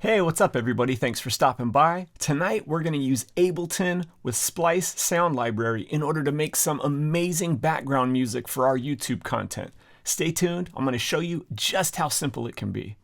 Hey, what's up everybody? Thanks for stopping by. Tonight we're going to use Ableton with Splice sound library in order to make some amazing background music for our YouTube content. Stay tuned, I'm going to show you just how simple it can be.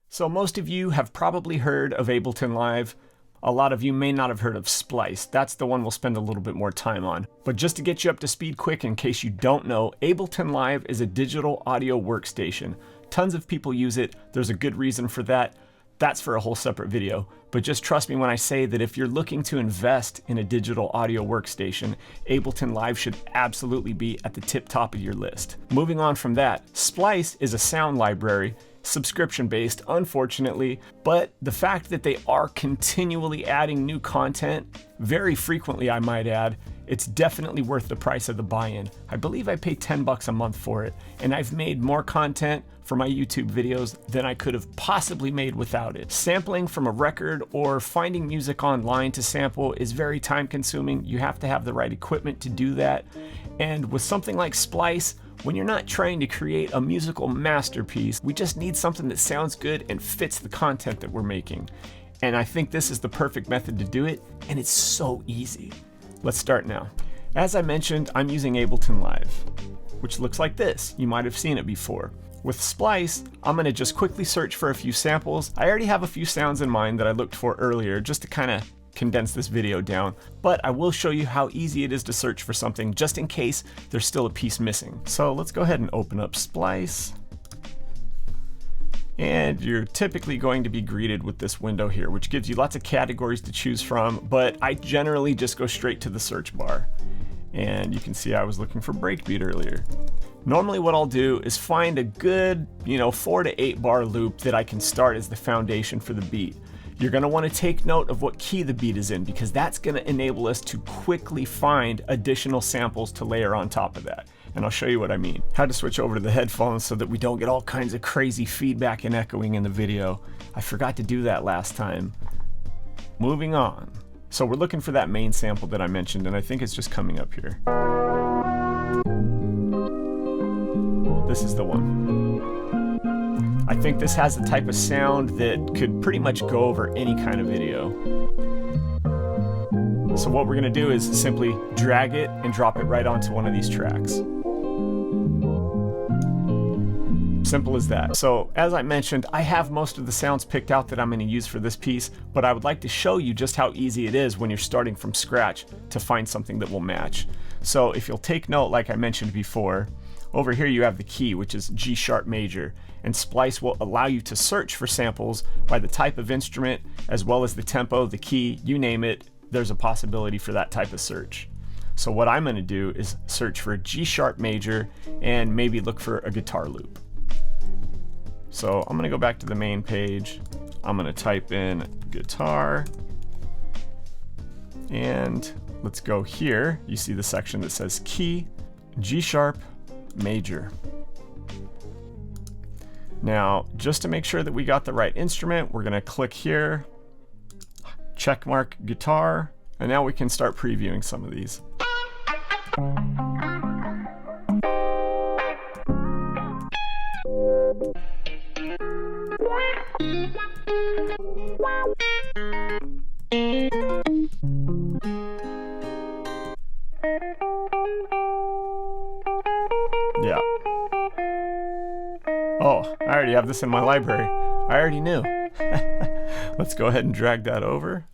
So most of you have probably heard of Ableton Live. A lot of you may not have heard of Splice. That's the one we'll spend a little bit more time on. But just to get you up to speed quick, in case you don't know, Ableton Live is a digital audio workstation. Tons of people use it. There's a good reason for that. That's for a whole separate video. But just trust me when I say that if you're looking to invest in a digital audio workstation, Ableton Live should absolutely be at the tip top of your list. Moving on from that, Splice is a sound library, subscription-based, unfortunately, but the fact that they are continually adding new content, very frequently I might add, it's definitely worth the price of the buy-in. I believe I pay 10 bucks a month for it, and I've made more content for my YouTube videos than I could have possibly made without it. Sampling from a record or finding music online to sample is very time-consuming. You have to have the right equipment to do that, and with something like Splice, when you're not trying to create a musical masterpiece, we just need something that sounds good and fits the content that we're making. And I think this is the perfect method to do it, and it's so easy. Let's start now. As I mentioned, I'm using Ableton Live, which looks like this. You might have seen it before. With Splice, I'm gonna just quickly search for a few samples. I already have a few sounds in mind that I looked for earlier just to kind of condense this video down, but I will show you how easy it is to search for something just in case there's still a piece missing. So let's go ahead and open up Splice. And you're typically going to be greeted with this window here, which gives you lots of categories to choose from, but I generally just go straight to the search bar. And you can see I was looking for Breakbeat earlier. Normally what I'll do is find a good, 4 to 8 bar loop that I can start as the foundation for the beat. You're going to want to take note of what key the beat is in, because that's going to enable us to quickly find additional samples to layer on top of that. And I'll show you what I mean. How to switch over to the headphones so that we don't get all kinds of crazy feedback and echoing in the video. I forgot to do that last time. Moving on. So we're looking for that main sample that I mentioned, and I think it's just coming up here. This is the one. I think this has the type of sound that could pretty much go over any kind of video. So what we're gonna do is simply drag it and drop it right onto one of these tracks. Simple as that. So as I mentioned, I have most of the sounds picked out that I'm gonna use for this piece, but I would like to show you just how easy it is when you're starting from scratch to find something that will match. So if you'll take note, like I mentioned before, over here you have the key, which is G sharp major, and Splice will allow you to search for samples by the type of instrument, as well as the tempo, the key, you name it, there's a possibility for that type of search. So what I'm gonna do is search for a G sharp major and maybe look for a guitar loop. So I'm gonna go back to the main page. I'm gonna type in guitar, and let's go here. You see the section that says key, G sharp, major. Now, just to make sure that we got the right instrument, we're gonna click here, check mark guitar, and now we can start previewing some of these. Yeah. Oh, I already have this in my library. I already knew. Let's go ahead and drag that over.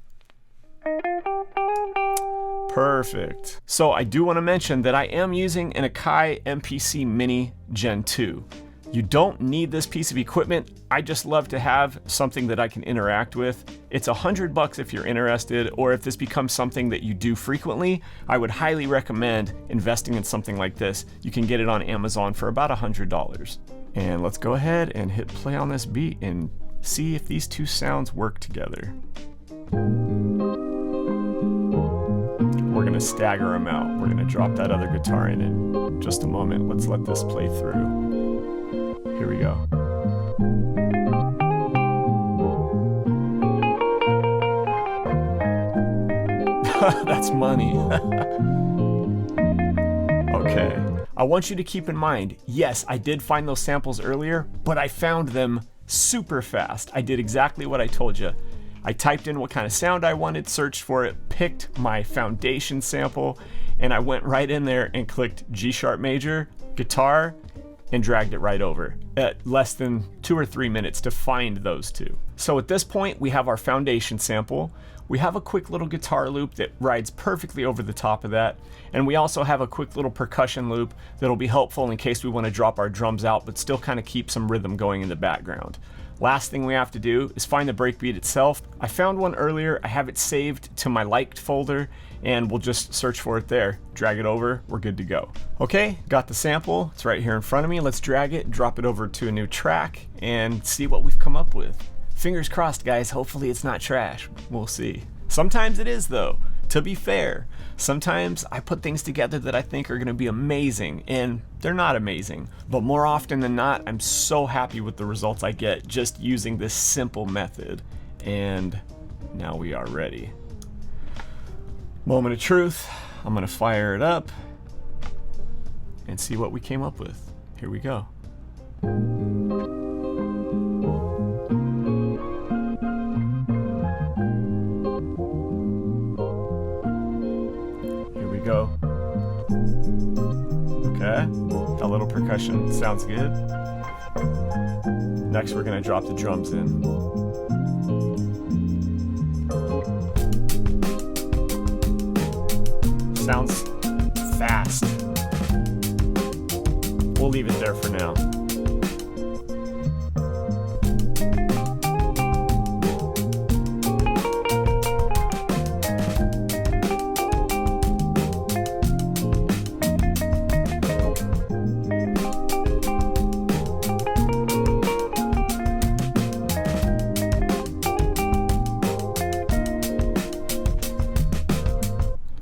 Perfect. So I do want to mention that I am using an Akai MPC Mini Gen 2. You don't need this piece of equipment. I just love to have something that I can interact with. It's $100 if you're interested, or if this becomes something that you do frequently, I would highly recommend investing in something like this. You can get it on Amazon for about $100. And let's go ahead and hit play on this beat and see if these two sounds work together. We're gonna stagger them out. We're gonna drop that other guitar in just a moment. Let's let this play through. Here we go. That's money. Okay, I want you to keep in mind, yes, I did find those samples earlier, but I found them super fast. I did exactly what I told you. I typed in what kind of sound I wanted, searched for it, picked my foundation sample, and I went right in there and clicked G sharp major, guitar, and dragged it right over at less than 2 or 3 minutes to find those two. So at this point, we have our foundation sample. We have a quick little guitar loop that rides perfectly over the top of that. And we also have a quick little percussion loop that'll be helpful in case we want to drop our drums out, but still kind of keep some rhythm going in the background. Last thing we have to do is find the breakbeat itself. I found one earlier. I have it saved to my liked folder, and we'll just search for it there. Drag it over, we're good to go. Okay, got the sample. It's right here in front of me. Let's drag it, drop it over to a new track, and see what we've come up with. Fingers crossed, guys. Hopefully it's not trash. We'll see. Sometimes it is, though. To be fair, sometimes I put things together that I think are gonna be amazing, and they're not amazing. But more often than not, I'm so happy with the results I get just using this simple method. And now we are ready. Moment of truth. I'm gonna fire it up and see what we came up with. Here we go. Go. Okay, that little percussion sounds good. Next, we're gonna drop the drums in. Sounds fast. We'll leave it there for now.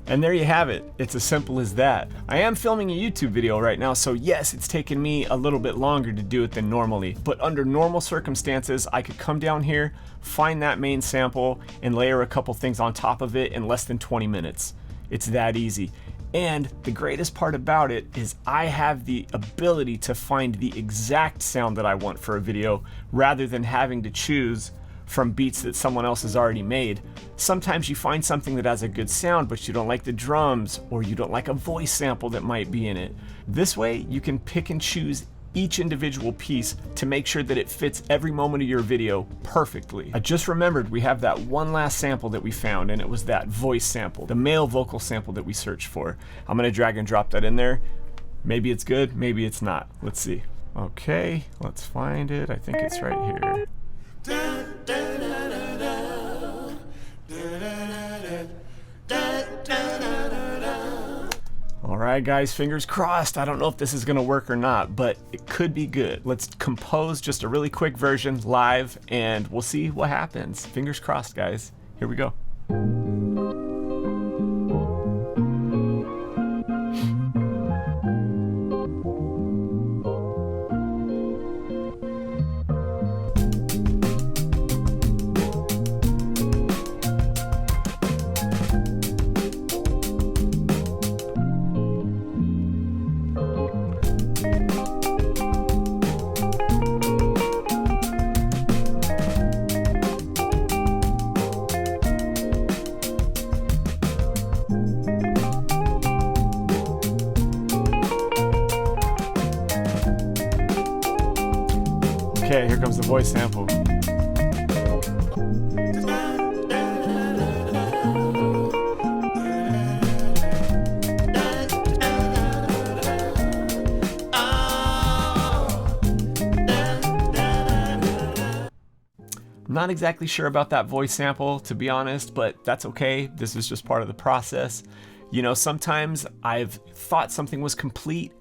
And there you have it. It's as simple as that. I am filming a YouTube video right now, so yes, it's taken me a little bit longer to do it than normally. But under normal circumstances, I could come down here, find that main sample, and layer a couple things on top of it in less than 20 minutes. It's that easy. And the greatest part about it is I have the ability to find the exact sound that I want for a video rather than having to choose from beats that someone else has already made. Sometimes you find something that has a good sound, but you don't like the drums, or you don't like a voice sample that might be in it. This way, you can pick and choose each individual piece to make sure that it fits every moment of your video perfectly. I just remembered we have that one last sample that we found, and it was that voice sample, the male vocal sample that we searched for. I'm gonna drag and drop that in there. Maybe it's good, maybe it's not. Let's see. Okay, let's find it. I think it's right here. Alright guys, fingers crossed. I don't know if this is gonna work or not, but it could be good. Let's compose just a really quick version live and we'll see what happens. Fingers crossed, guys. Here we go. Okay, here comes the voice sample. I'm not exactly sure about that voice sample, to be honest, but that's okay. This is just part of the process. You know, sometimes I've thought something was complete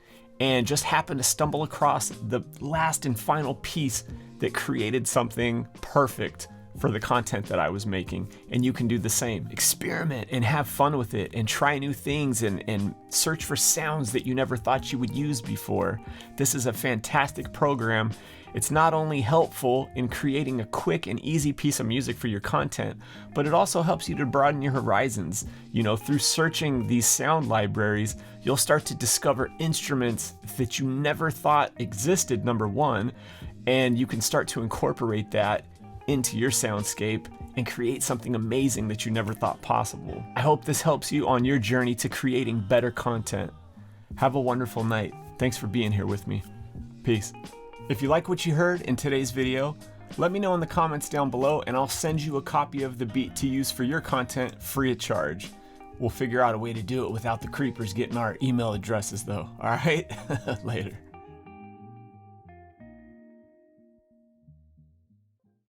and just happened to stumble across the last and final piece that created something perfect for the content that I was making, and you can do the same. Experiment and have fun with it and try new things and search for sounds that you never thought you would use before. This is a fantastic program. It's not only helpful in creating a quick and easy piece of music for your content, but it also helps you to broaden your horizons. You know, through searching these sound libraries, you'll start to discover instruments that you never thought existed, number one, and you can start to incorporate that into your soundscape and create something amazing that you never thought possible. I hope this helps you on your journey to creating better content. Have a wonderful night. Thanks for being here with me. Peace. If you like what you heard in today's video, let me know in the comments down below and I'll send you a copy of the beat to use for your content free of charge. We'll figure out a way to do it without the creepers getting our email addresses though, all right? Later.